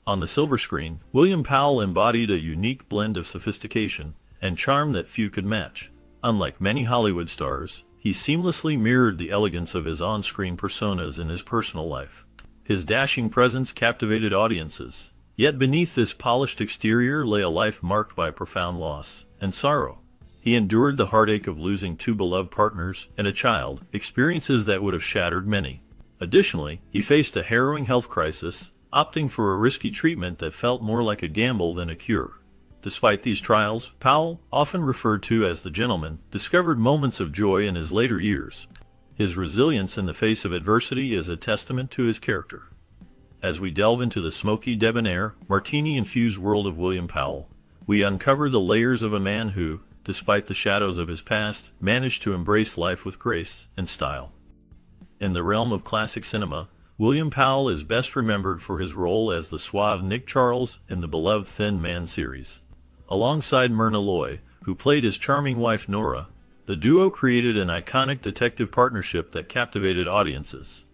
On the silver screen, William Powell embodied a unique blend of sophistication and charm that few could match. Unlike many Hollywood stars, he seamlessly mirrored the elegance of his on-screen personas in his personal life. His dashing presence captivated audiences, yet beneath this polished exterior lay a life marked by profound loss and sorrow. He endured the heartache of losing two beloved partners and a child, experiences that would have shattered many. Additionally, he faced a harrowing health crisis, opting for a risky treatment that felt more like a gamble than a cure. Despite these trials, Powell, often referred to as the gentleman, discovered moments of joy in his later years. His resilience in the face of adversity is a testament to his character. As we delve into the smoky, debonair, martini-infused world of William Powell, we uncover the layers of a man who, despite the shadows of his past, managed to embrace life with grace and style. In the realm of classic cinema, William Powell is best remembered for his role as the suave Nick Charles in the beloved Thin Man series. Alongside Myrna Loy, who played his charming wife Nora, the duo created an iconic detective partnership that captivated audiences.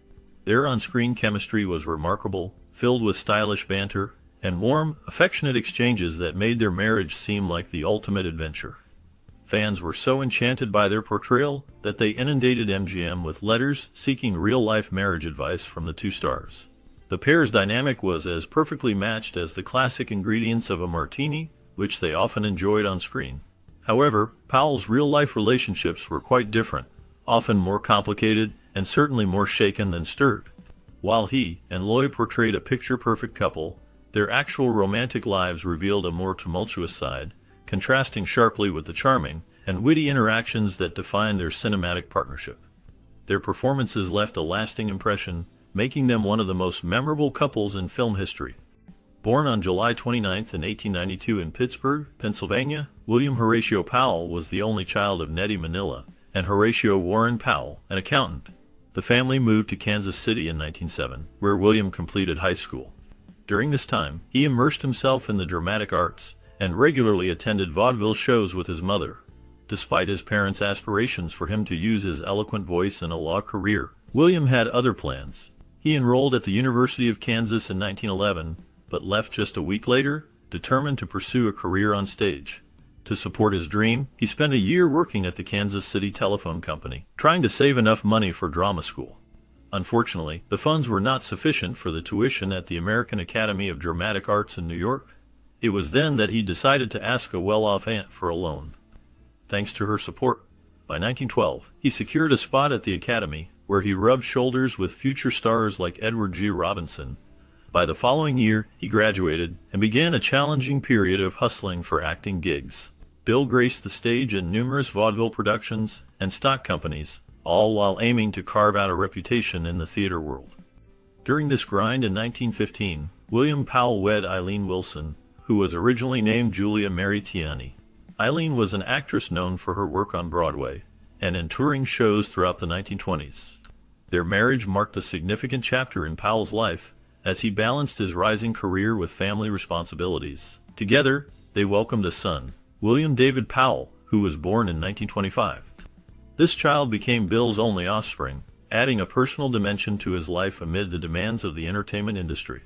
Their on-screen chemistry was remarkable, filled with stylish banter and warm, affectionate exchanges that made their marriage seem like the ultimate adventure. Fans were so enchanted by their portrayal that they inundated MGM with letters seeking real-life marriage advice from the two stars. The pair's dynamic was as perfectly matched as the classic ingredients of a martini, which they often enjoyed on screen. However, Powell's real-life relationships were quite different, often more complicated and certainly more shaken than stirred. While he and Loy portrayed a picture-perfect couple, their actual romantic lives revealed a more tumultuous side, contrasting sharply with the charming and witty interactions that defined their cinematic partnership. Their performances left a lasting impression, making them one of the most memorable couples in film history. Born on July 29, 1892 in Pittsburgh, Pennsylvania, William Horatio Powell was the only child of Nettie Manila and Horatio Warren Powell, an accountant. The family moved to Kansas City in 1907, where William completed high school. During this time, he immersed himself in the dramatic arts and regularly attended vaudeville shows with his mother. Despite his parents' aspirations for him to use his eloquent voice in a law career, William had other plans. He enrolled at the University of Kansas in 1911, but left just a week later, determined to pursue a career on stage. To support his dream, he spent a year working at the Kansas City Telephone Company, trying to save enough money for drama school. Unfortunately, the funds were not sufficient for the tuition at the American Academy of Dramatic Arts in New York. It was then that he decided to ask a well-off aunt for a loan. Thanks to her support, by 1912, he secured a spot at the Academy, where he rubbed shoulders with future stars like Edward G. Robinson. By the following year, he graduated and began a challenging period of hustling for acting gigs. Bill graced the stage in numerous vaudeville productions and stock companies, all while aiming to carve out a reputation in the theater world. During this grind in 1915, William Powell wed Eileen Wilson, who was originally named Julia Mary Tiani. Eileen was an actress known for her work on Broadway and in touring shows throughout the 1920s. Their marriage marked a significant chapter in Powell's life, as he balanced his rising career with family responsibilities. Together, they welcomed a son, William David Powell, who was born in 1925. This child became Bill's only offspring, adding a personal dimension to his life amid the demands of the entertainment industry.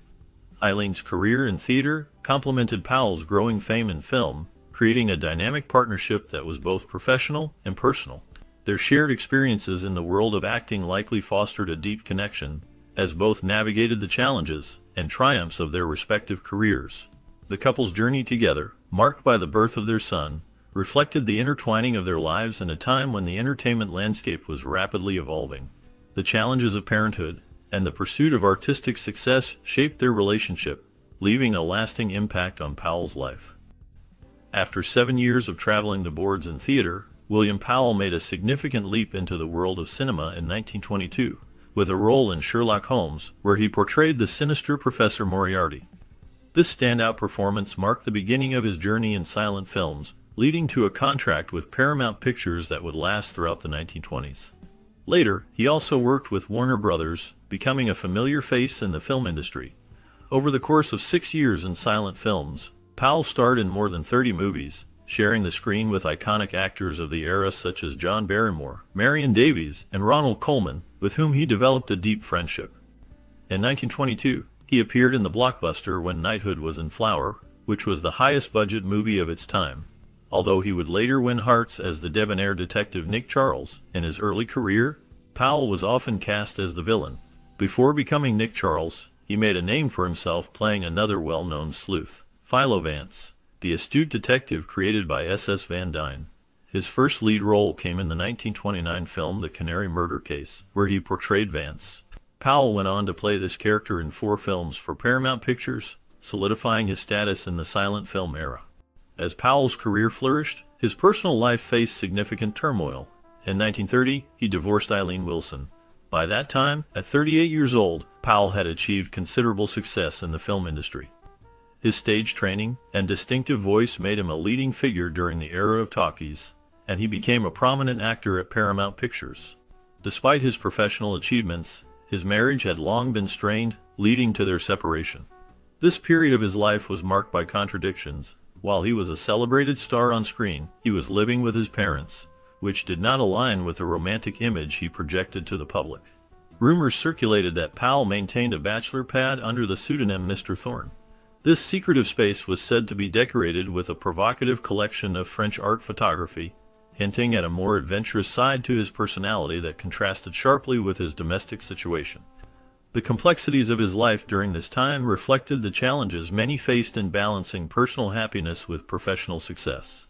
Eileen's career in theater complemented Powell's growing fame in film, creating a dynamic partnership that was both professional and personal. Their shared experiences in the world of acting likely fostered a deep connection, as both navigated the challenges and triumphs of their respective careers. The couple's journey together, marked by the birth of their son, reflected the intertwining of their lives in a time when the entertainment landscape was rapidly evolving. The challenges of parenthood and the pursuit of artistic success shaped their relationship, leaving a lasting impact on Powell's life. After 7 years of traveling the boards in theater, William Powell made a significant leap into the world of cinema in 1922, with a role in Sherlock Holmes, where he portrayed the sinister Professor Moriarty. This standout performance marked the beginning of his journey in silent films, leading to a contract with Paramount Pictures that would last throughout the 1920s. Later, he also worked with Warner Brothers, becoming a familiar face in the film industry. Over the course of 6 years in silent films, Powell starred in more than 30 movies, sharing the screen with iconic actors of the era such as John Barrymore, Marion Davies, and Ronald Colman, with whom he developed a deep friendship. In 1922, he He appeared in the blockbuster When Knighthood Was in Flower, which was the highest-budget movie of its time. Although he would later win hearts as the debonair detective Nick Charles, in his early career, Powell was often cast as the villain. Before becoming Nick Charles, he made a name for himself playing another well-known sleuth, Philo Vance, the astute detective created by S.S. Van Dyne. His first lead role came in the 1929 film The Canary Murder Case, where he portrayed Vance. Powell went on to play this character in 4 films for Paramount Pictures, solidifying his status in the silent film era. As Powell's career flourished, his personal life faced significant turmoil. In 1930, he divorced Eileen Wilson. By that time, at 38 years old, Powell had achieved considerable success in the film industry. His stage training and distinctive voice made him a leading figure during the era of talkies, and he became a prominent actor at Paramount Pictures. Despite his professional achievements, his marriage had long been strained, leading to their separation. This period of his life was marked by contradictions. While he was a celebrated star on screen, he was living with his parents, which did not align with the romantic image he projected to the public. Rumors circulated that Powell maintained a bachelor pad under the pseudonym Mr. Thorne. This secretive space was said to be decorated with a provocative collection of French art photography, hinting at a more adventurous side to his personality that contrasted sharply with his domestic situation. The complexities of his life during this time reflected the challenges many faced in balancing personal happiness with professional success.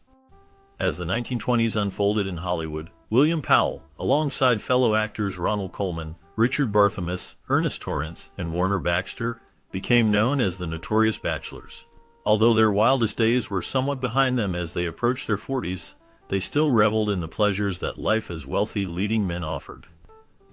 As the 1920s unfolded in Hollywood, William Powell, alongside fellow actors Ronald Colman, Richard Barthelmess, Ernest Torrance, and Warner Baxter, became known as the Notorious Bachelors. Although their wildest days were somewhat behind them as they approached their 40s, they still reveled in the pleasures that life as wealthy leading men offered.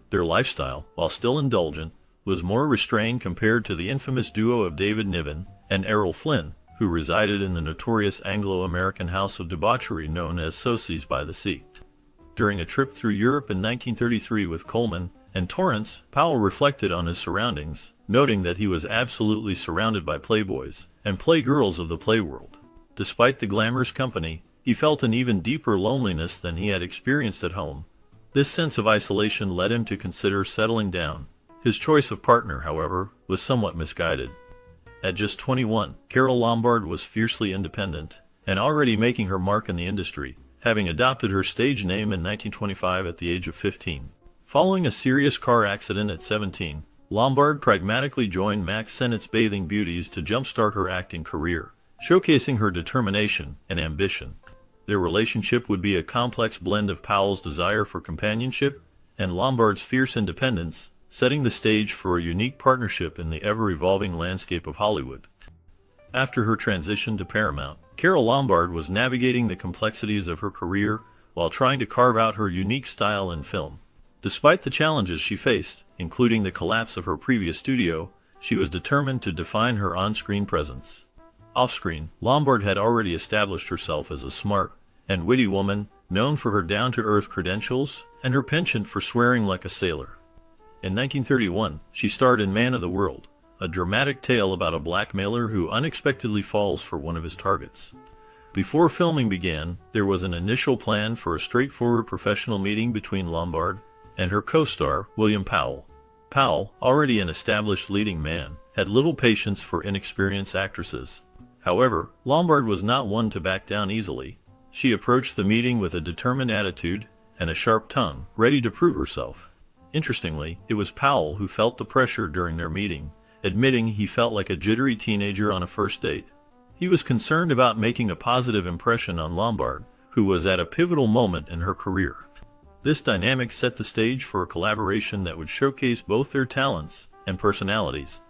Their lifestyle, while still indulgent, was more restrained compared to the infamous duo of David Niven and Errol Flynn, who resided in the notorious Anglo-American house of debauchery known as Socies by the Sea. During a trip through Europe in 1933 with Colman and Torrance, Powell reflected on his surroundings, noting that he was absolutely surrounded by playboys and playgirls of the playworld. Despite the glamorous company, he felt an even deeper loneliness than he had experienced at home. This sense of isolation led him to consider settling down. His choice of partner, however, was somewhat misguided. At just 21, Carole Lombard was fiercely independent and already making her mark in the industry, having adopted her stage name in 1925 at the age of 15. Following a serious car accident at 17, Lombard pragmatically joined Max Sennett's Bathing Beauties to jumpstart her acting career, showcasing her determination and ambition. Their relationship would be a complex blend of Powell's desire for companionship and Lombard's fierce independence, setting the stage for a unique partnership in the ever-evolving landscape of Hollywood. After her transition to Paramount, Carole Lombard was navigating the complexities of her career while trying to carve out her unique style in film. Despite the challenges she faced, including the collapse of her previous studio, she was determined to define her on-screen presence. Off-screen, Lombard had already established herself as a smart and witty woman, known for her down-to-earth credentials and her penchant for swearing like a sailor. In 1931, she starred in Man of the World, a dramatic tale about a blackmailer who unexpectedly falls for one of his targets. Before filming began, there was an initial plan for a straightforward professional meeting between Lombard and her co-star, William Powell. Powell, already an established leading man, had little patience for inexperienced actresses. However, Lombard was not one to back down easily. She approached the meeting with a determined attitude and a sharp tongue, ready to prove herself. Interestingly, it was Powell who felt the pressure during their meeting, admitting he felt like a jittery teenager on a first date. He was concerned about making a positive impression on Lombard, who was at a pivotal moment in her career. This dynamic set the stage for a collaboration that would showcase both their talents and personalities.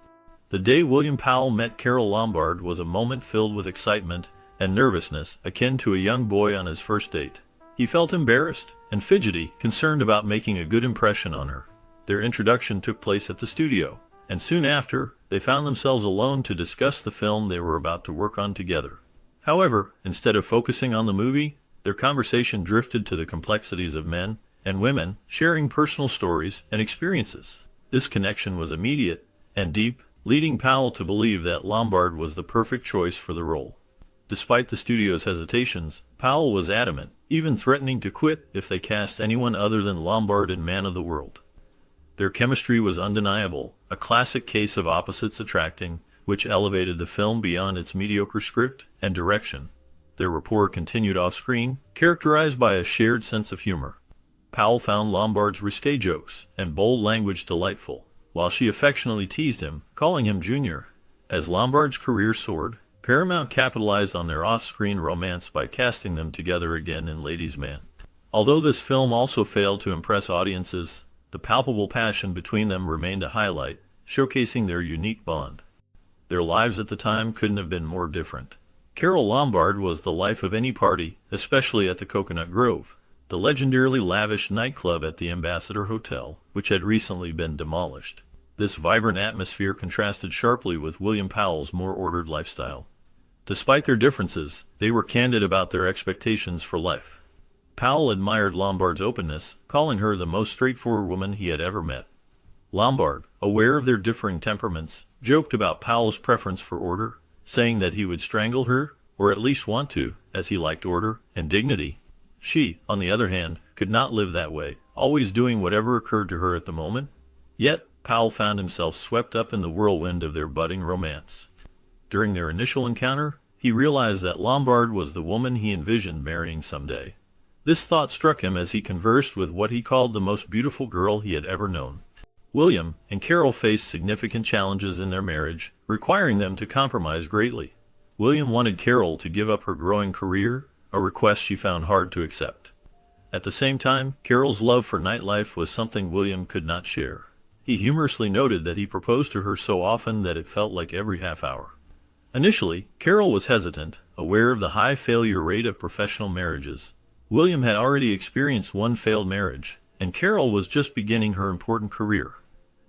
The day William Powell met Carole Lombard was a moment filled with excitement and nervousness akin to a young boy on his first date. He felt embarrassed and fidgety, concerned about making a good impression on her. Their introduction took place at the studio, and soon after, they found themselves alone to discuss the film they were about to work on together. However, instead of focusing on the movie, their conversation drifted to the complexities of men and women sharing personal stories and experiences. This connection was immediate and deep, leading Powell to believe that Lombard was the perfect choice for the role. Despite the studio's hesitations, Powell was adamant, even threatening to quit if they cast anyone other than Lombard in Man of the World. Their chemistry was undeniable, a classic case of opposites attracting, which elevated the film beyond its mediocre script and direction. Their rapport continued off-screen, characterized by a shared sense of humor. Powell found Lombard's risque jokes and bold language delightful, while she affectionately teased him, calling him Junior. As Lombard's career soared, Paramount capitalized on their off-screen romance by casting them together again in Ladies' Man. Although this film also failed to impress audiences, the palpable passion between them remained a highlight, showcasing their unique bond. Their lives at the time couldn't have been more different. Carole Lombard was the life of any party, especially at the Coconut Grove, the legendarily lavish nightclub at the Ambassador Hotel, which had recently been demolished. This vibrant atmosphere contrasted sharply with William Powell's more ordered lifestyle. Despite their differences, they were candid about their expectations for life. Powell admired Lombard's openness, calling her the most straightforward woman he had ever met. Lombard, aware of their differing temperaments, joked about Powell's preference for order, saying that he would strangle her, or at least want to, as he liked order and dignity. She, on the other hand, could not live that way, always doing whatever occurred to her at the moment. Yet, Powell found himself swept up in the whirlwind of their budding romance. During their initial encounter, he realized that Lombard was the woman he envisioned marrying someday. This thought struck him as he conversed with what he called the most beautiful girl he had ever known. William and Carole faced significant challenges in their marriage, requiring them to compromise greatly. William wanted Carole to give up her growing career, a request she found hard to accept. At the same time, Carole's love for nightlife was something William could not share. He humorously noted that he proposed to her so often that it felt like every half hour. Initially, Carole was hesitant, aware of the high failure rate of professional marriages. William had already experienced one failed marriage, and Carole was just beginning her important career.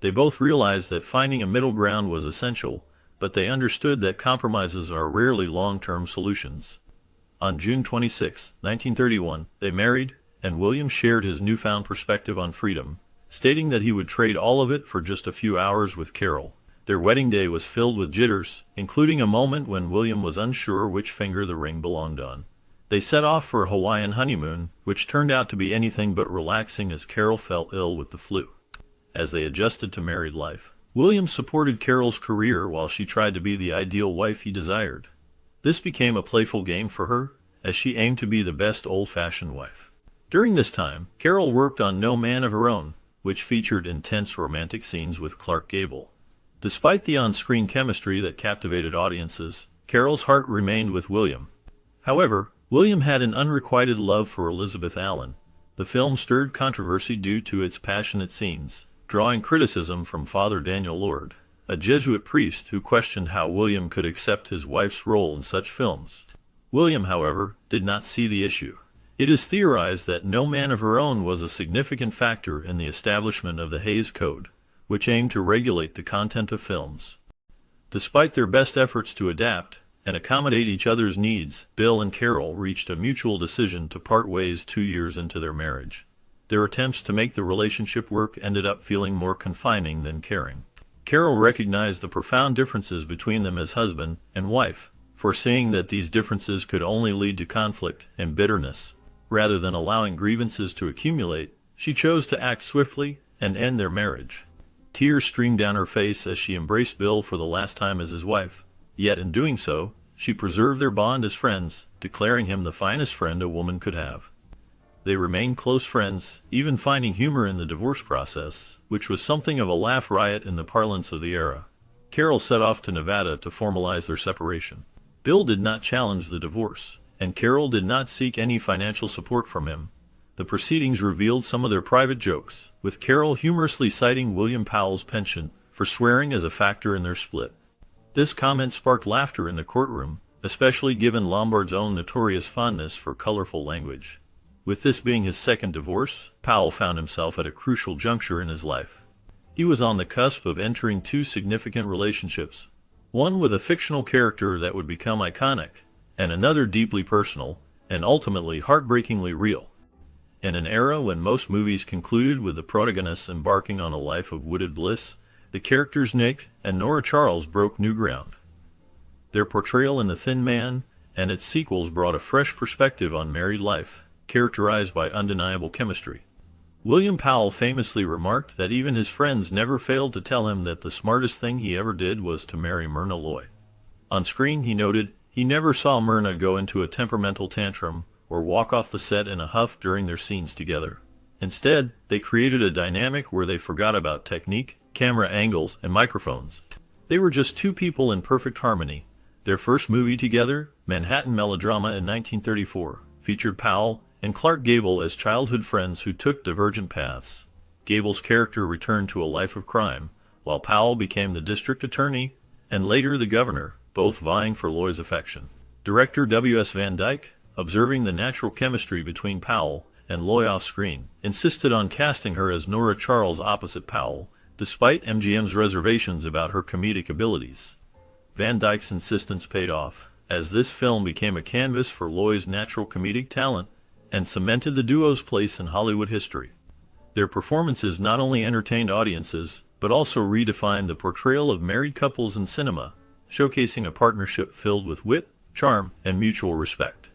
They both realized that finding a middle ground was essential, but they understood that compromises are rarely long-term solutions. On June 26, 1931, they married, and William shared his newfound perspective on freedom, stating that he would trade all of it for just a few hours with Carole. Their wedding day was filled with jitters, including a moment when William was unsure which finger the ring belonged on. They set off for a Hawaiian honeymoon, which turned out to be anything but relaxing as Carole fell ill with the flu. As they adjusted to married life, William supported Carole's career while she tried to be the ideal wife he desired. This became a playful game for her, as she aimed to be the best old-fashioned wife. During this time, Carole worked on No Man of Her Own, which featured intense romantic scenes with Clark Gable. Despite the on-screen chemistry that captivated audiences, Carole's heart remained with William. However, William had an unrequited love for Elizabeth Allen. The film stirred controversy due to its passionate scenes, drawing criticism from Father Daniel Lord, a Jesuit priest who questioned how William could accept his wife's role in such films. William, however, did not see the issue. It is theorized that No Man of Her Own was a significant factor in the establishment of the Hays Code, which aimed to regulate the content of films. Despite their best efforts to adapt and accommodate each other's needs, Bill and Carole reached a mutual decision to part ways 2 years into their marriage. Their attempts to make the relationship work ended up feeling more confining than caring. Carole recognized the profound differences between them as husband and wife, foreseeing that these differences could only lead to conflict and bitterness. Rather than allowing grievances to accumulate, she chose to act swiftly and end their marriage. Tears streamed down her face as she embraced Bill for the last time as his wife. Yet in doing so, she preserved their bond as friends, declaring him the finest friend a woman could have. They remained close friends, even finding humor in the divorce process, which was something of a laugh riot in the parlance of the era. Carole set off to Nevada to formalize their separation. Bill did not challenge the divorce, and Carole did not seek any financial support from him. The proceedings revealed some of their private jokes, with Carole humorously citing William Powell's penchant for swearing as a factor in their split. This comment sparked laughter in the courtroom, especially given Lombard's own notorious fondness for colorful language. With this being his second divorce, Powell found himself at a crucial juncture in his life. He was on the cusp of entering two significant relationships, one with a fictional character that would become iconic, and another deeply personal, and ultimately heartbreakingly real. In an era when most movies concluded with the protagonists embarking on a life of wooded bliss, the characters Nick and Nora Charles broke new ground. Their portrayal in The Thin Man and its sequels brought a fresh perspective on married life, characterized by undeniable chemistry. William Powell famously remarked that even his friends never failed to tell him that the smartest thing he ever did was to marry Myrna Loy. On screen, he noted, he never saw Myrna go into a temperamental tantrum or walk off the set in a huff during their scenes together. Instead, they created a dynamic where they forgot about technique, camera angles, and microphones. They were just two people in perfect harmony. Their first movie together, Manhattan Melodrama in 1934, featured Powell and Clark Gable as childhood friends who took divergent paths. Gable's character returned to a life of crime, while Powell became the district attorney and later the governor, both vying for Loy's affection. Director W.S. Van Dyke, observing the natural chemistry between Powell and Loy off-screen, insisted on casting her as Nora Charles opposite Powell, despite MGM's reservations about her comedic abilities. Van Dyke's insistence paid off, as this film became a canvas for Loy's natural comedic talent and cemented the duo's place in Hollywood history. Their performances not only entertained audiences, but also redefined the portrayal of married couples in cinema, showcasing a partnership filled with wit, charm, and mutual respect.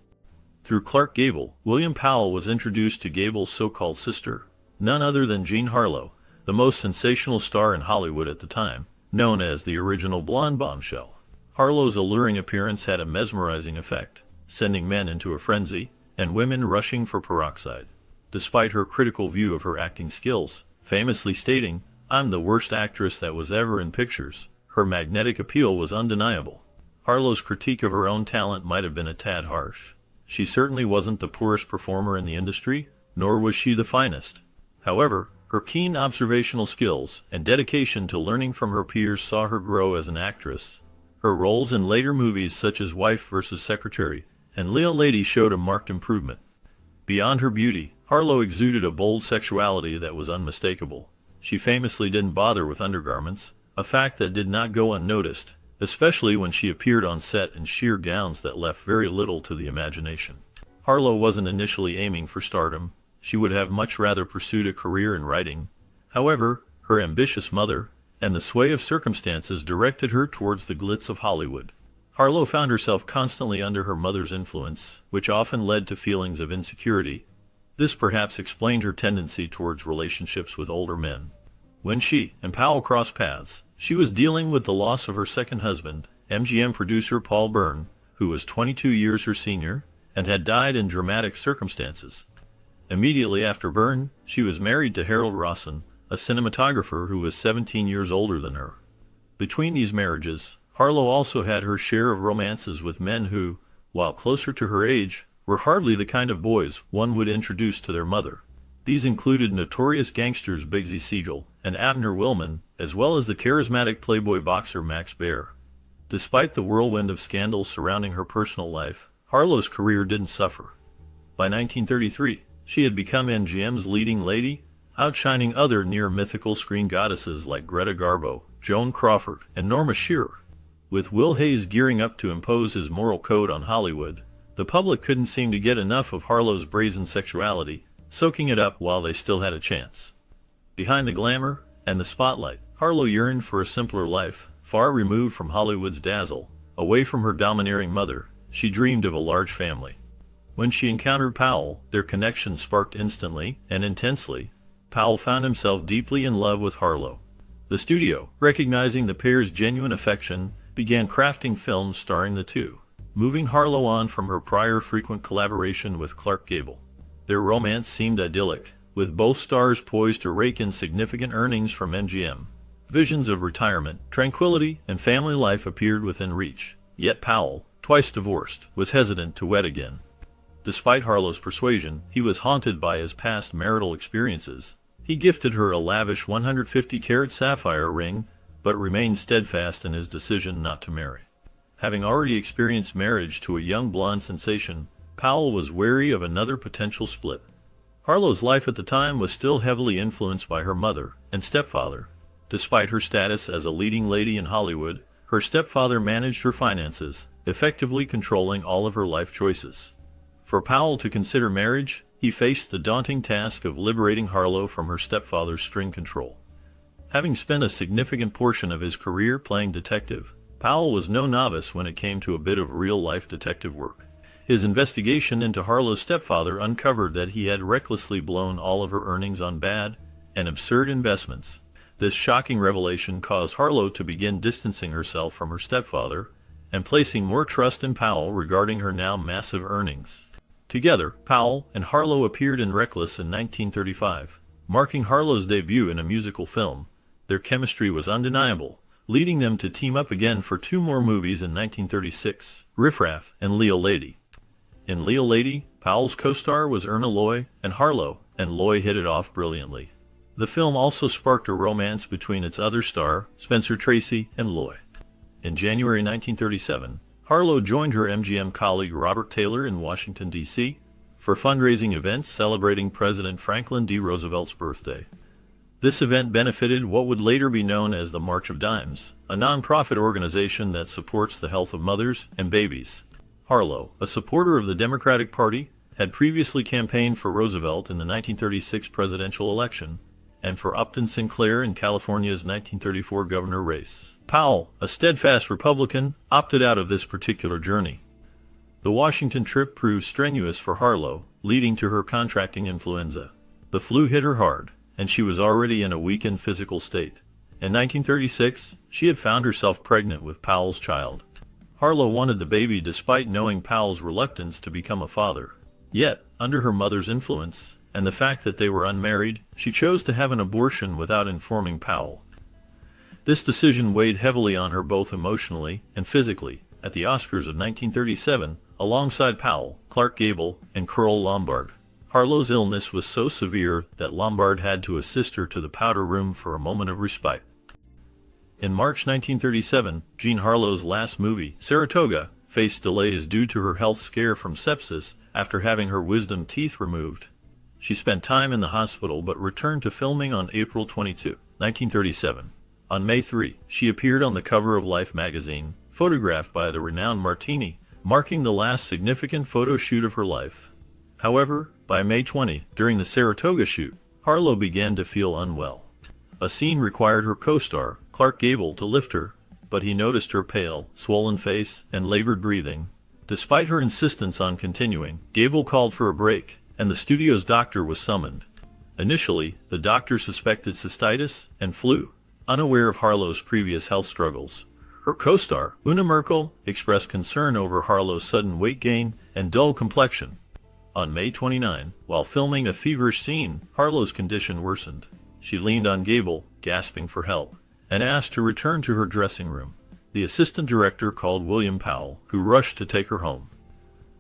Through Clark Gable, William Powell was introduced to Gable's so-called sister, none other than Jean Harlow, the most sensational star in Hollywood at the time, known as the original blonde bombshell. Harlow's alluring appearance had a mesmerizing effect, sending men into a frenzy, and women rushing for peroxide. Despite her critical view of her acting skills, famously stating, "I'm the worst actress that was ever in pictures," her magnetic appeal was undeniable. Harlow's critique of her own talent might have been a tad harsh. She certainly wasn't the poorest performer in the industry, nor was she the finest. However, her keen observational skills and dedication to learning from her peers saw her grow as an actress. Her roles in later movies such as Wife vs. Secretary and Leo Lady showed a marked improvement. Beyond her beauty, Harlow exuded a bold sexuality that was unmistakable. She famously didn't bother with undergarments, a fact that did not go unnoticed, especially when she appeared on set in sheer gowns that left very little to the imagination. Harlow wasn't initially aiming for stardom. She would have much rather pursued a career in writing. However, her ambitious mother and the sway of circumstances directed her towards the glitz of Hollywood. Harlow found herself constantly under her mother's influence, which often led to feelings of insecurity. This perhaps explained her tendency towards relationships with older men. When she and Powell crossed paths, she was dealing with the loss of her second husband, MGM producer Paul Byrne, who was 22 years her senior and had died in dramatic circumstances. Immediately after Byrne, she was married to Harold Rawson, a cinematographer who was 17 years older than her. Between these marriages, Harlow also had her share of romances with men who, while closer to her age, were hardly the kind of boys one would introduce to their mother. These included notorious gangsters Bugsy Siegel and Abner Willman, as well as the charismatic playboy boxer Max Baer. Despite the whirlwind of scandals surrounding her personal life, Harlow's career didn't suffer. By 1933, she had become MGM's leading lady, outshining other near-mythical screen goddesses like Greta Garbo, Joan Crawford, and Norma Shearer. With Will Hayes gearing up to impose his moral code on Hollywood, the public couldn't seem to get enough of Harlow's brazen sexuality, soaking it up while they still had a chance. Behind the glamour and the spotlight, Harlow yearned for a simpler life, far removed from Hollywood's dazzle. Away from her domineering mother, she dreamed of a large family. When she encountered Powell, their connection sparked instantly and intensely. Powell found himself deeply in love with Harlow. The studio, recognizing the pair's genuine affection, began crafting films starring the two, moving Harlow on from her prior frequent collaboration with Clark Gable. Their romance seemed idyllic, with both stars poised to rake in significant earnings from MGM. Visions of retirement, tranquility, and family life appeared within reach. Yet Powell, twice divorced, was hesitant to wed again. Despite Harlow's persuasion, he was haunted by his past marital experiences. He gifted her a lavish 150-carat sapphire ring, but remained steadfast in his decision not to marry. Having already experienced marriage to a young blonde sensation, Powell was wary of another potential split. Harlow's life at the time was still heavily influenced by her mother and stepfather. Despite her status as a leading lady in Hollywood, her stepfather managed her finances, effectively controlling all of her life choices. For Powell to consider marriage, he faced the daunting task of liberating Harlow from her stepfather's string control. Having spent a significant portion of his career playing detective, Powell was no novice when it came to a bit of real-life detective work. His investigation into Harlow's stepfather uncovered that he had recklessly blown all of her earnings on bad and absurd investments. This shocking revelation caused Harlow to begin distancing herself from her stepfather and placing more trust in Powell regarding her now massive earnings. Together, Powell and Harlow appeared in Reckless in 1935, marking Harlow's debut in a musical film. Their chemistry was undeniable, leading them to team up again for 2 more movies in 1936, Riff Raff and Leo Lady. In Leo Lady, Powell's co-star was Erna Loy and Harlow, and Loy hit it off brilliantly. The film also sparked a romance between its other star, Spencer Tracy, and Loy. In January 1937, Harlow joined her MGM colleague Robert Taylor in Washington, D.C., for fundraising events celebrating President Franklin D. Roosevelt's birthday. This event benefited what would later be known as the March of Dimes, a nonprofit organization that supports the health of mothers and babies. Harlow, a supporter of the Democratic Party, had previously campaigned for Roosevelt in the 1936 presidential election and for Upton Sinclair in California's 1934 governor race. Powell, a steadfast Republican, opted out of this particular journey. The Washington trip proved strenuous for Harlow, leading to her contracting influenza. The flu hit her hard, and she was already in a weakened physical state. In 1936, she had found herself pregnant with Powell's child. Harlow wanted the baby despite knowing Powell's reluctance to become a father. Yet, under her mother's influence, and the fact that they were unmarried, she chose to have an abortion without informing Powell. This decision weighed heavily on her both emotionally and physically. At the Oscars of 1937, alongside Powell, Clark Gable, and Carole Lombard, Harlow's illness was so severe that Lombard had to assist her to the powder room for a moment of respite. In March 1937, Jean Harlow's last movie, Saratoga, faced delays due to her health scare from sepsis after having her wisdom teeth removed. She spent time in the hospital but returned to filming on April 22, 1937. On May 3, she appeared on the cover of Life magazine, photographed by the renowned Martini, marking the last significant photo shoot of her life. However, by May 20, during the Saratoga shoot, Harlow began to feel unwell. A scene required her co-star, Clark Gable, to lift her, but he noticed her pale, swollen face and labored breathing. Despite her insistence on continuing, Gable called for a break, and the studio's doctor was summoned. Initially, the doctor suspected cystitis and flu, unaware of Harlow's previous health struggles. Her co-star, Una Merkel, expressed concern over Harlow's sudden weight gain and dull complexion. On May 29, while filming a feverish scene, Harlow's condition worsened. She leaned on Gable, gasping for help, and asked to return to her dressing room. The assistant director called William Powell, who rushed to take her home.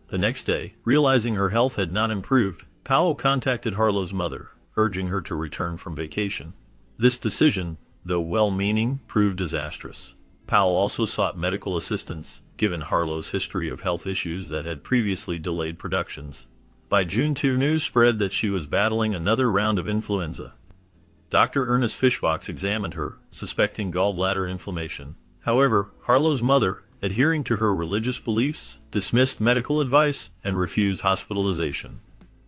The next day, realizing her health had not improved, Powell contacted Harlow's mother, urging her to return from vacation. This decision, though well-meaning, proved disastrous. Powell also sought medical assistance, given Harlow's history of health issues that had previously delayed productions. By June 2, news spread that she was battling another round of influenza. Dr. Ernest Fishbox examined her, suspecting gallbladder inflammation. However, Harlow's mother, adhering to her religious beliefs, dismissed medical advice and refused hospitalization.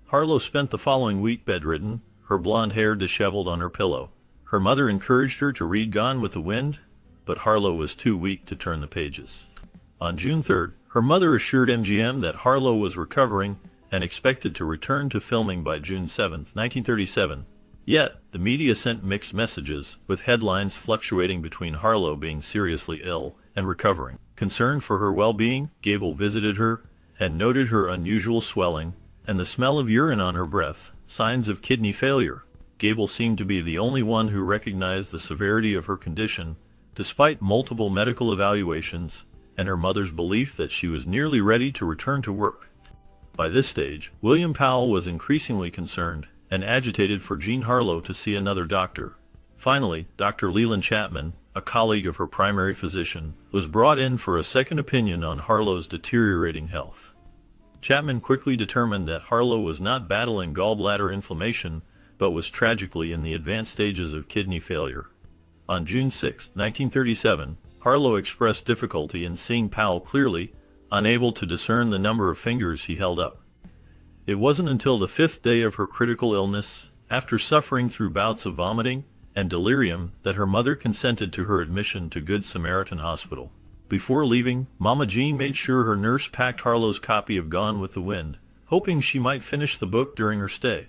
Harlow spent the following week bedridden, her blonde hair disheveled on her pillow. Her mother encouraged her to read Gone with the Wind, but Harlow was too weak to turn the pages. On June 3, her mother assured MGM that Harlow was recovering and expected to return to filming by June 7, 1937. Yet, the media sent mixed messages, with headlines fluctuating between Harlow being seriously ill and recovering. Concerned for her well-being, Gable visited her and noted her unusual swelling and the smell of urine on her breath, signs of kidney failure. Gable seemed to be the only one who recognized the severity of her condition, despite multiple medical evaluations and her mother's belief that she was nearly ready to return to work. By this stage, William Powell was increasingly concerned and agitated for Jean Harlow to see another doctor. Finally, Dr. Leland Chapman, a colleague of her primary physician, was brought in for a second opinion on Harlow's deteriorating health. Chapman quickly determined that Harlow was not battling gallbladder inflammation, but was tragically in the advanced stages of kidney failure. On June 6, 1937, Harlow expressed difficulty in seeing Powell clearly, unable to discern the number of fingers he held up. It wasn't until the 5th day of her critical illness, after suffering through bouts of vomiting and delirium, that her mother consented to her admission to Good Samaritan Hospital. Before leaving, Mama Jean made sure her nurse packed Harlow's copy of Gone with the Wind, hoping she might finish the book during her stay.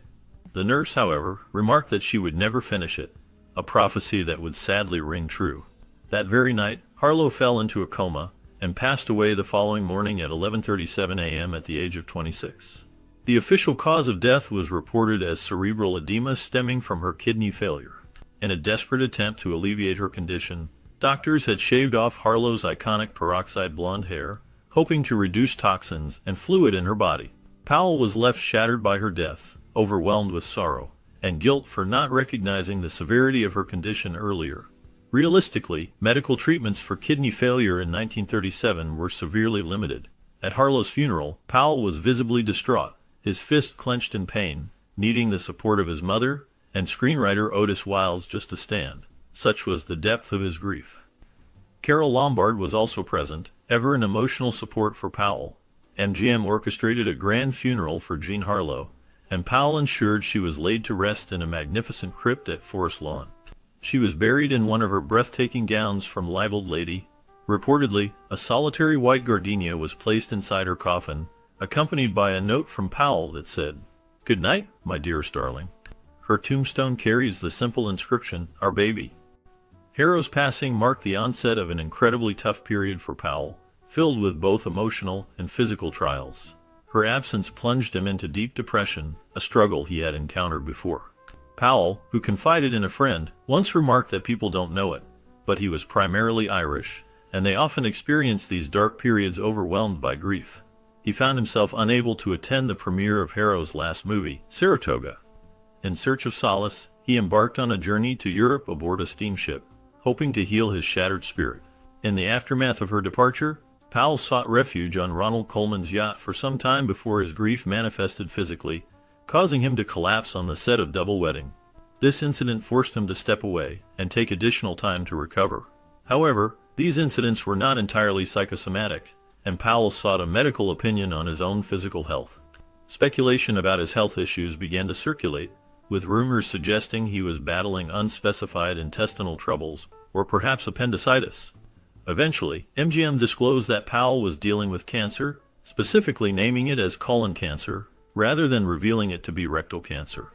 The nurse, however, remarked that she would never finish it, a prophecy that would sadly ring true. That very night, Harlow fell into a coma and passed away the following morning at 11:37 a.m. at the age of 26. The official cause of death was reported as cerebral edema stemming from her kidney failure. In a desperate attempt to alleviate her condition, doctors had shaved off Harlow's iconic peroxide blonde hair, hoping to reduce toxins and fluid in her body. Powell was left shattered by her death, overwhelmed with sorrow and guilt for not recognizing the severity of her condition earlier. Realistically, medical treatments for kidney failure in 1937 were severely limited. At Harlow's funeral, Powell was visibly distraught, his fist clenched in pain, needing the support of his mother and screenwriter Otis Wilde's just to stand. Such was the depth of his grief. Carole Lombard was also present, ever an emotional support for Powell. MGM orchestrated a grand funeral for Jean Harlow, and Powell ensured she was laid to rest in a magnificent crypt at Forest Lawn. She was buried in one of her breathtaking gowns from Libeled Lady. Reportedly, a solitary white gardenia was placed inside her coffin, accompanied by a note from Powell that said, "Good night, my dearest darling." Her tombstone carries the simple inscription, "Our baby." Harrow's passing marked the onset of an incredibly tough period for Powell, filled with both emotional and physical trials. Her absence plunged him into deep depression, a struggle he had encountered before. Powell, who confided in a friend, once remarked that people don't know it, but he was primarily Irish, and they often experienced these dark periods overwhelmed by grief. He found himself unable to attend the premiere of Harrow's last movie, Saratoga. In search of solace, he embarked on a journey to Europe aboard a steamship, hoping to heal his shattered spirit. In the aftermath of her departure, Powell sought refuge on Ronald Colman's yacht for some time before his grief manifested physically, causing him to collapse on the set of Double Wedding. This incident forced him to step away and take additional time to recover. However, these incidents were not entirely psychosomatic, and Powell sought a medical opinion on his own physical health. Speculation about his health issues began to circulate, with rumors suggesting he was battling unspecified intestinal troubles, or perhaps appendicitis. Eventually, MGM disclosed that Powell was dealing with cancer, specifically naming it as colon cancer, rather than revealing it to be rectal cancer.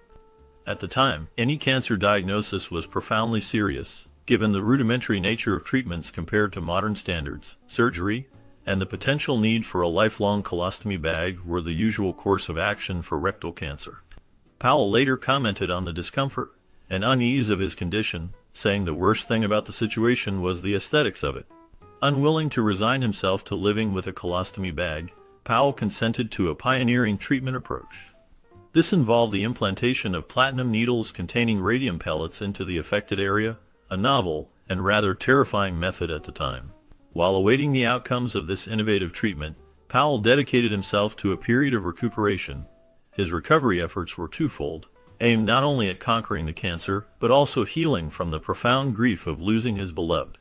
At the time, any cancer diagnosis was profoundly serious, given the rudimentary nature of treatments compared to modern standards. Surgery and the potential need for a lifelong colostomy bag were the usual course of action for rectal cancer. Powell later commented on the discomfort and unease of his condition, saying the worst thing about the situation was the aesthetics of it. Unwilling to resign himself to living with a colostomy bag, Powell consented to a pioneering treatment approach. This involved the implantation of platinum needles containing radium pellets into the affected area, a novel and rather terrifying method at the time. While awaiting the outcomes of this innovative treatment, Powell dedicated himself to a period of recuperation. His recovery efforts were twofold, aimed not only at conquering the cancer, but also healing from the profound grief of losing his beloved.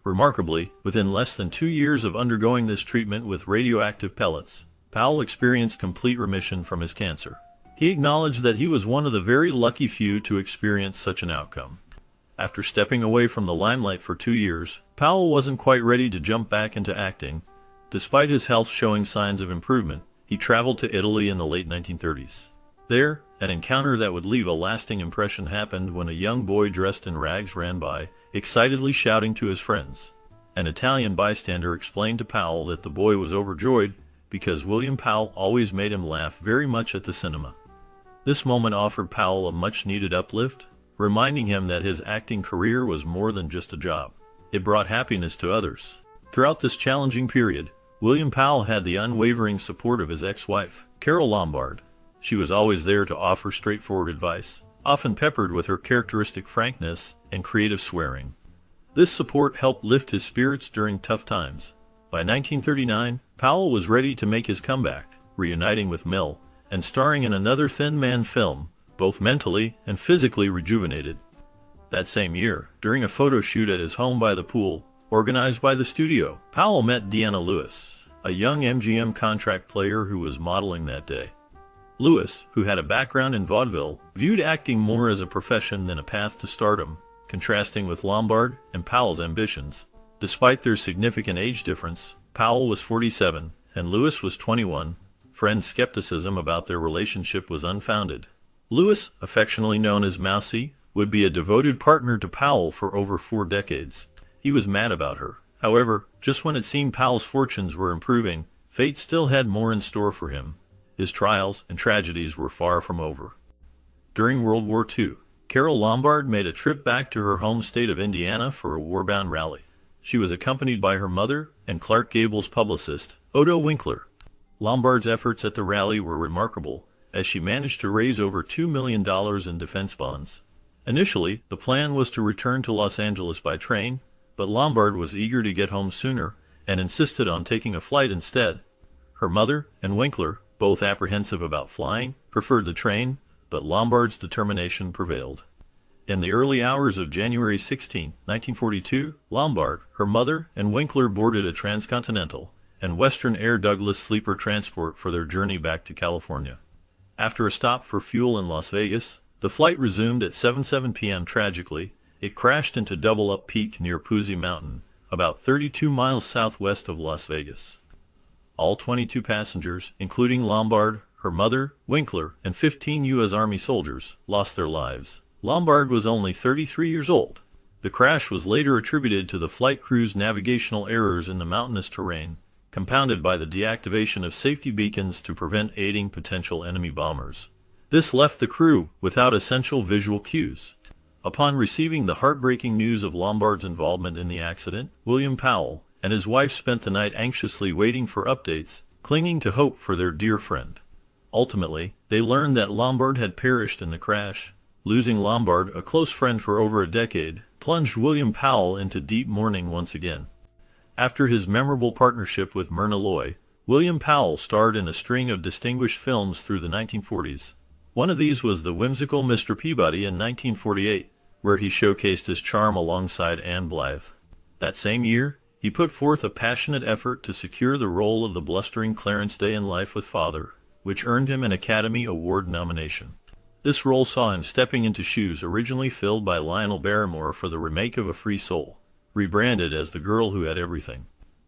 Remarkably, within less than 2 years of undergoing this treatment with radioactive pellets, Powell experienced complete remission from his cancer. He acknowledged that he was one of the very lucky few to experience such an outcome. After stepping away from the limelight for 2 years, Powell wasn't quite ready to jump back into acting. Despite his health showing signs of improvement, he traveled to Italy in the late 1930s. There, an encounter that would leave a lasting impression happened when a young boy dressed in rags ran by, excitedly shouting to his friends. An Italian bystander explained to Powell that the boy was overjoyed because William Powell always made him laugh very much at the cinema. This moment offered Powell a much-needed uplift, reminding him that his acting career was more than just a job. It brought happiness to others. Throughout this challenging period, William Powell had the unwavering support of his ex-wife, Carole Lombard. She was always there to offer straightforward advice, often peppered with her characteristic frankness and creative swearing. This support helped lift his spirits during tough times. By 1939, Powell was ready to make his comeback, reuniting with Mill and starring in another Thin Man film, both mentally and physically rejuvenated. That same year, during a photo shoot at his home by the pool, organized by the studio, Powell met Deanna Lewis, a young MGM contract player who was modeling that day. Lewis, who had a background in vaudeville, viewed acting more as a profession than a path to stardom, contrasting with Lombard and Powell's ambitions. Despite their significant age difference, Powell was 47 and Lewis was 21. Friends' skepticism about their relationship was unfounded. Lewis, affectionately known as Mousy, would be a devoted partner to Powell for over 4 decades. He was mad about her. However, just when it seemed Powell's fortunes were improving, fate still had more in store for him. His trials and tragedies were far from over. During World War II, Carol Lombard made a trip back to her home state of Indiana for a war-bound rally. She was accompanied by her mother and Clark Gable's publicist, Odo Winkler. Lombard's efforts at the rally were remarkable, as she managed to raise over $2 million in defense bonds. Initially, the plan was to return to Los Angeles by train, but Lombard was eager to get home sooner and insisted on taking a flight instead. Her mother and Winkler, both apprehensive about flying, preferred the train, but Lombard's determination prevailed. In the early hours of January 16, 1942, Lombard, her mother, and Winkler boarded a transcontinental and Western Air Douglas sleeper transport for their journey back to California. After a stop for fuel in Las Vegas, the flight resumed at 7:07 p.m. Tragically, it crashed into Double Up Peak near Poozy Mountain, about 32 miles southwest of Las Vegas. All 22 passengers, including Lombard, her mother, Winkler, and 15 U.S. Army soldiers, lost their lives. Lombard was only 33 years old. The crash was later attributed to the flight crew's navigational errors in the mountainous terrain, compounded by the deactivation of safety beacons to prevent aiding potential enemy bombers. This left the crew without essential visual cues. Upon receiving the heartbreaking news of Lombard's involvement in the accident, William Powell and his wife spent the night anxiously waiting for updates, clinging to hope for their dear friend. Ultimately, they learned that Lombard had perished in the crash. Losing Lombard, a close friend for over a decade, plunged William Powell into deep mourning once again. After his memorable partnership with Myrna Loy, William Powell starred in a string of distinguished films through the 1940s. One of these was the whimsical Mr. Peabody in 1948, where he showcased his charm alongside Anne Blythe. That same year, he put forth a passionate effort to secure the role of the blustering Clarence Day in Life with Father, which earned him an Academy Award nomination. This role saw him stepping into shoes originally filled by Lionel Barrymore for the remake of A Free Soul, rebranded as The Girl Who Had Everything.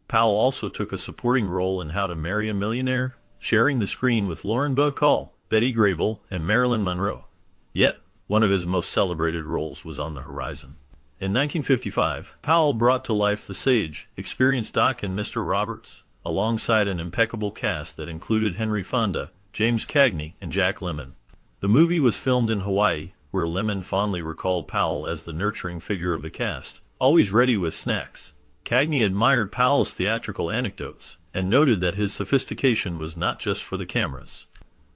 Powell also took a supporting role in How to Marry a Millionaire, sharing the screen with Lauren Bacall, Betty Grable, and Marilyn Monroe. Yet, one of his most celebrated roles was on the horizon. In 1955, Powell brought to life the sage, experienced Doc and Mr. Roberts, alongside an impeccable cast that included Henry Fonda, James Cagney, and Jack Lemmon. The movie was filmed in Hawaii, where Lemmon fondly recalled Powell as the nurturing figure of the cast, always ready with snacks. Cagney admired Powell's theatrical anecdotes, and noted that his sophistication was not just for the cameras.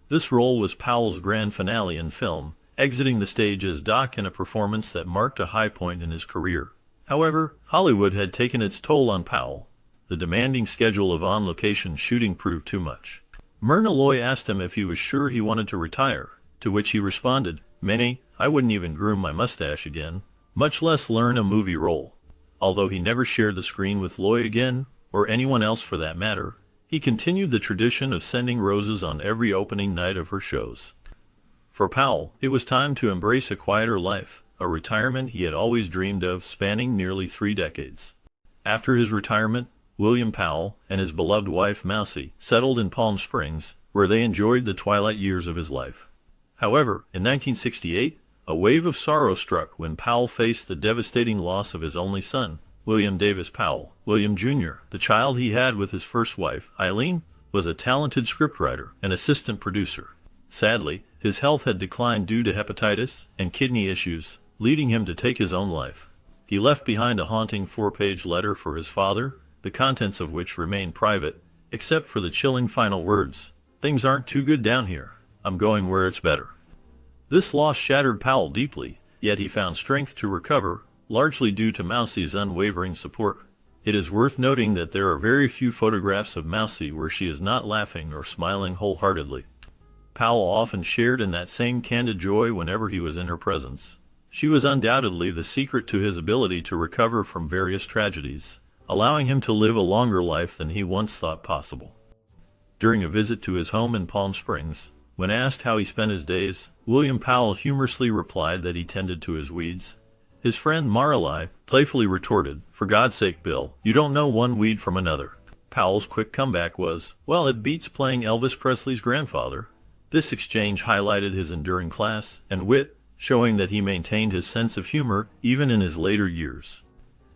This role was Powell's grand finale in film, exiting the stage as Doc in a performance that marked a high point in his career. However, Hollywood had taken its toll on Powell. The demanding schedule of on-location shooting proved too much. Myrna Loy asked him if he was sure he wanted to retire, to which he responded, "Minnie, I wouldn't even groom my mustache again, much less learn a movie role." Although he never shared the screen with Loy again, or anyone else for that matter, he continued the tradition of sending roses on every opening night of her shows. For Powell, it was time to embrace a quieter life, a retirement he had always dreamed of, spanning nearly 3 decades. After his retirement, William Powell and his beloved wife Mousy settled in Palm Springs, where they enjoyed the twilight years of his life. However, in 1968, a wave of sorrow struck when Powell faced the devastating loss of his only son, William Davis Powell. William Jr., the child he had with his first wife, Eileen, was a talented scriptwriter and assistant producer. Sadly, his health had declined due to hepatitis and kidney issues, leading him to take his own life. He left behind a haunting 4-page letter for his father, the contents of which remained private, except for the chilling final words, "Things aren't too good down here. I'm going where it's better." This loss shattered Powell deeply, yet he found strength to recover, largely due to Mousy's unwavering support. It is worth noting that there are very few photographs of Mousy where she is not laughing or smiling wholeheartedly. Powell often shared in that same candid joy whenever he was in her presence. She was undoubtedly the secret to his ability to recover from various tragedies, allowing him to live a longer life than he once thought possible. During a visit to his home in Palm Springs, when asked how he spent his days, William Powell humorously replied that he tended to his weeds. His friend Marley playfully retorted, "For God's sake, Bill, you don't know one weed from another." Powell's quick comeback was, "Well, it beats playing Elvis Presley's grandfather." This exchange highlighted his enduring class and wit, showing that he maintained his sense of humor even in his later years.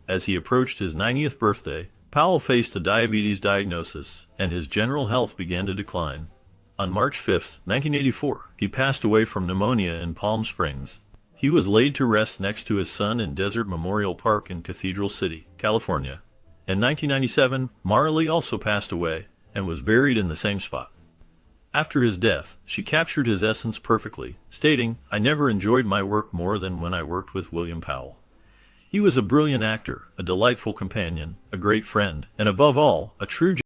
As he approached his 90th birthday, Powell faced a diabetes diagnosis, and his general health began to decline. On March 5, 1984, he passed away from pneumonia in Palm Springs. He was laid to rest next to his son in Desert Memorial Park in Cathedral City, California. In 1997, Marley also passed away and was buried in the same spot. After his death, she captured his essence perfectly, stating, "I never enjoyed my work more than when I worked with William Powell. He was a brilliant actor, a delightful companion, a great friend, and above all, a true